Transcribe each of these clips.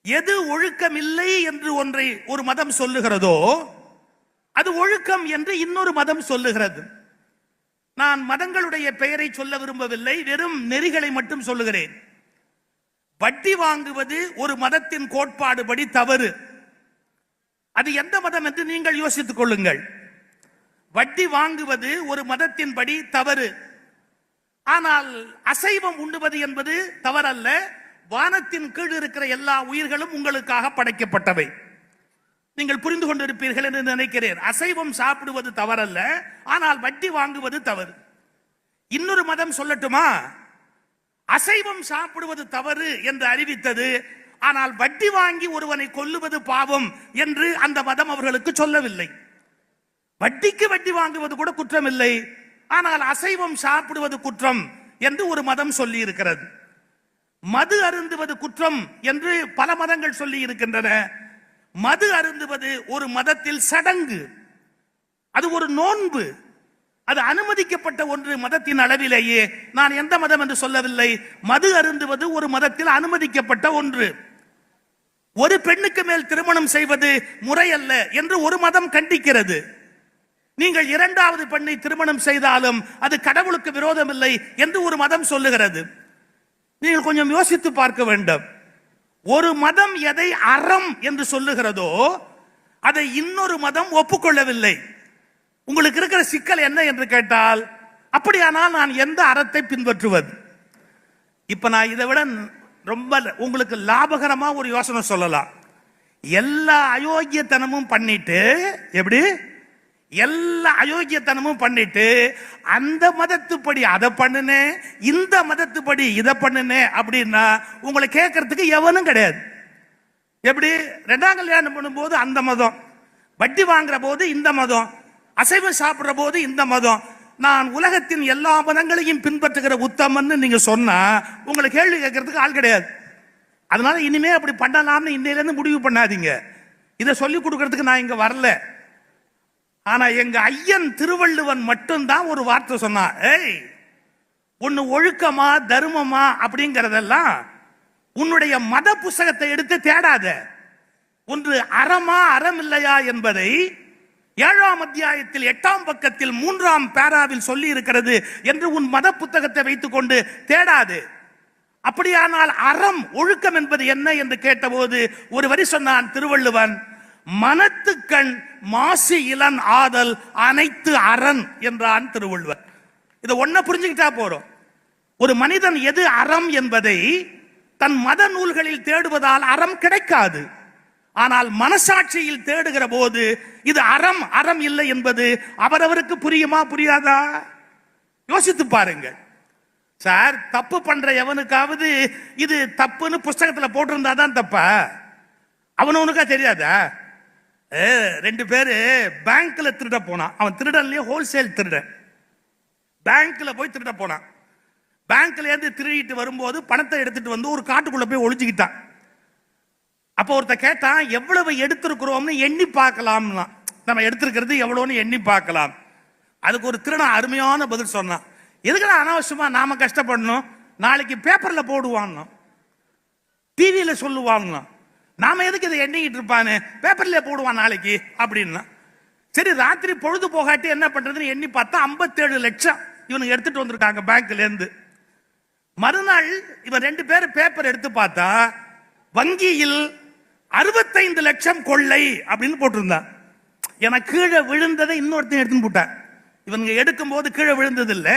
எது ஒழுக்கம் இல்லை என்று ஒன்றை ஒரு மதம் சொல்லுகிறதோ அது ஒழுக்கம் என்று இன்னொரு மதம் சொல்லுகிறது. நான் மதங்களுடைய பெயரை சொல்ல விரும்பவில்லை, வெறும் நெறிகளை மட்டும் சொல்லுகிறேன். வட்டி வாங்குவது ஒரு மதத்தின் கோட்பாடுபடி தவறு. அது எந்த மதம் என்று நீங்கள் யோசித்துக் கொள்ளுங்கள். வட்டி வாங்குவது ஒரு மதத்தின் படி தவறு. ஆனால் அசைவம் உண்ணுவது என்பது தவறல்ல. வானத்தின் கீழ் இருக்கிற எல்லா உயிர்களும் உங்களுக்காக படைக்கப்பட்டவை. நீங்கள் புரிந்து கொண்டிருப்பீர்கள் என்று நினைக்கிறேன். அசைவம் சாப்பிடுவது தவறல்ல, ஆனால் வட்டி வாங்குவது தவறு. இன்னொரு மதம் சொல்லட்டுமா? அசைவம் சாப்பிடுவது தவறு என்று அறிவித்தது, ஆனால் வட்டி வாங்கி ஒருவனை கொல்லுவது பாவம் என்று அந்த மதம் அவர்களுக்கு சொல்லவில்லை. வட்டிக்கு வட்டி வாங்குவது கூட குற்றம் இல்லை, ஆனால் அசைவம் சாப்பிடுவது குற்றம் என்று ஒரு மதம் சொல்லி இருக்கிறது. மது அருந்துவது குற்றம் என்று பல மதங்கள் சொல்லி இருக்கின்றன. மது அருந்துவது ஒரு மதத்தில் சடங்கு, அது ஒரு நோன்பு, அது அனுமதிக்கப்பட்ட ஒன்று மதத்தின் அளவிலேயே. நான் எந்த மதம் என்று சொல்லவில்லை. மது அருந்துவது ஒரு மதத்தில் அனுமதிக்கப்பட்ட ஒன்று. ஒரு பெண்ணுக்கு மேல் திருமணம் செய்வது முறையல்ல என்று ஒரு மதம் கண்டிக்கிறது. நீங்கள் இரண்டாவது பெண்ணை திருமணம் செய்தாலும் அது கடவுளுக்கு விரோதம் இல்லை என்று ஒரு மதம் சொல்லுகிறது. நீங்கள் கொஞ்சம் யோசித்து பார்க்க வேண்டும். ஒரு மதம் எதை அறம் என்று சொல்லுகிறதோ அதை இன்னொரு மதம் ஒப்புக்கொள்ளவில்லை. உங்களுக்கு இருக்கிற சிக்கல் என்ன என்று கேட்டால், அப்படியானால் நான் எந்த அறத்தை பின்பற்றுவது? இப்ப நான் இதை விட ரொம்ப உங்களுக்கு லாபகரமா ஒரு யோசனை சொல்லலாம். எல்லா அயோக்கியத்தனமும் பண்ணிட்டு, எப்படி எல்லா அயோக்கியத்தனமும் பண்ணிட்டு அந்த மதத்துப்படி அதை பண்ணுனே, இந்த மதத்துப்படி இதை பண்ணுனே அப்படின்னா உங்களை கேட்கறதுக்கு எவனும் கிடையாது. எப்படி ரெண்டாம் கல்யாணம் பண்ணும்போது அந்த மதம், வட்டி வாங்குற போது இந்த மதம், அசைவம் சாப்பிடுற போது இந்த மதம், நான் உலகத்தின் எல்லா மதங்களையும் பின்பற்றுகிற உத்தமன்னு நீங்க சொன்னா உங்களை கேள்வி கேட்கறதுக்கு ஆள் கிடையாது. அதனால இனிமே அப்படி பண்ணலாம்னு இன்னையில இருந்து முடிவு பண்ணாதீங்க. இதை சொல்லி கொடுக்கறதுக்கு நான் இங்க வரல. ஆனா எங்க ஐயன் திருவள்ளுவன் மட்டும்தான் ஒரு வார்த்தை சொன்னா, ஏய் ஒன்னு ஒழுக்கமா தர்மமா அப்படிங்கறதெல்லாம் உன்னுடைய மத புஸ்தகத்தை எடுத்து தேடாத. ஒன்று அறமா அறம் இல்லையா என்பதை 7ஆம் அத்தியாயத்தில் 8ஆம் பக்கத்தில் 3ஆம் பேராவில் சொல்லி இருக்கிறது என்று உன் மத புத்தகத்தை வைத்துக் கொண்டு தேடாது. அப்படியானால் அறம் ஒழுக்கம் என்பது என்ன என்று கேட்டபோது ஒரு வரி சொன்னான் திருவள்ளுவன், மனத்துக்கண் மாசு இளன் ஆதல் அனைத்து அரண் என்றான் திருவள்ளுவர். இதை ஒன்ன புரிஞ்சுக்கிட்டா போறோம். ஒரு மனிதன் எது அறம் என்பதை தன் மத நூல்களில் தேடுவதால் அறம் கிடைக்காது. ஆனால் மனசாட்சியில் தேடுகிற போது இது அறம் அறம் இல்லை என்பது அவரவருக்கு புரியுமா புரியாதா? யோசித்து பாருங்கள். சார், தப்பு பண்ற எவனுக்காவது இது தப்புன்னு புஸ்தகத்துல போட்டிருந்தா தான் தப்பா? அவனுக்கா தெரியாதா? 2 பேரு பேங்க்ல திருட போனான். அவன் திருடன்லயே ஹோல்சேல் திருடன். பேங்க்ல போய் திருட போனான். பேங்க்ல இருந்து திருடிட்டு வரும்போது பணத்தை எடுத்துட்டு வந்து ஒரு காட்டுக்குள்ள போய் ஒளிஞ்சுக்கிட்டான். அப்போ ஒருத்த கேட்டான், எவ்வளவு எடுத்திருக்கிறோம்னு எண்ணி பார்க்கலாம்னா, நம்ம எடுத்திருக்கிறது எவ்வளவுன்னு எண்ணி பார்க்கலாம். அதுக்கு ஒரு திருடன் அருமையான பதில் சொன்னான், எதுக்குடா அனாவசியமா நாம கஷ்டப்படணும், நாளைக்கு பேப்பர்ல போடுவான், டிவியில சொல்லுவாங்க, நாம எதுக்கு இதை எண்ணிக்கிட்டு இருப்பானு, பேப்பர்ல போடுவான் நாளைக்கு அப்படின்னா. சரி, ராத்திரி பொழுது போகாட்டி என்ன பண்றதுன்னு எண்ணி பார்த்தா 57 லட்சம் இவனுக்கு எடுத்துட்டு வந்திருக்காங்க பேங்க்ல இருந்து. மறுநாள் இவன் 2 பேர் பேப்பர் எடுத்து பார்த்தா வங்கியில் 65 லட்சம் கொள்ளை அப்படின்னு போட்டிருந்தான். எனக்கு கீழே விழுந்ததை இன்னொருத்தன் எடுத்துன்னு போட்டான். இவனுங்க எடுக்கும் போது கீழே விழுந்தது இல்ல,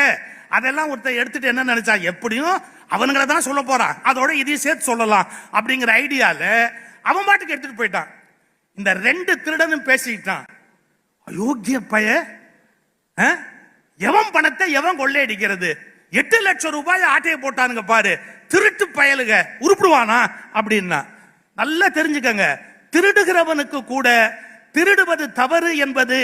அதெல்லாம் ஒருத்தர் எடுத்துட்டு என்ன நினைச்சா, எப்படியும் அவனுங்களை தான் சொல்ல போறான், அதோட இதையும் சேர்த்து சொல்லலாம் அப்படிங்கிற ஐடியால அவன் பாட்டுக்கு எடுத்துட்டு போயிட்டான். இந்த 2 திருடனும் பேசிட்டான், அயோக்கிய பய, எவன் பணத்தை எவன் கொள்ளையடிக்கிறது, 8 லட்சம் ரூபாய் ஆட்டையை போட்டானுங்க பாரு, திருட்டு பயலுக உருப்பிடுவானா அப்படின்னா. நல்லா தெரிஞ்சுக்கங்க, திருடுகிறவனுக்கு கூட திருடுவது தவறு என்பது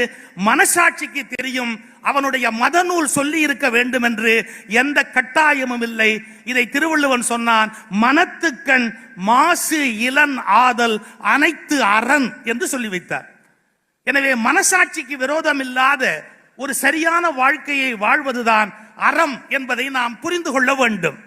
மனசாட்சிக்கு தெரியும். அவனுடைய மதநூல் சொல்லி இருக்க வேண்டும் என்று எந்த கட்டாயமும் இல்லை. இதை திருவள்ளுவன் சொன்னான், மனத்துக்கண் மாசு இளன் ஆதல் அனைத்து அரண் என்று சொல்லி வைத்தார். எனவே மனசாட்சிக்கு விரோதம் இல்லாத ஒரு சரியான வாழ்க்கையை வாழ்வதுதான் அறம் என்பதை நாம் புரிந்து கொள்ள வேண்டும்.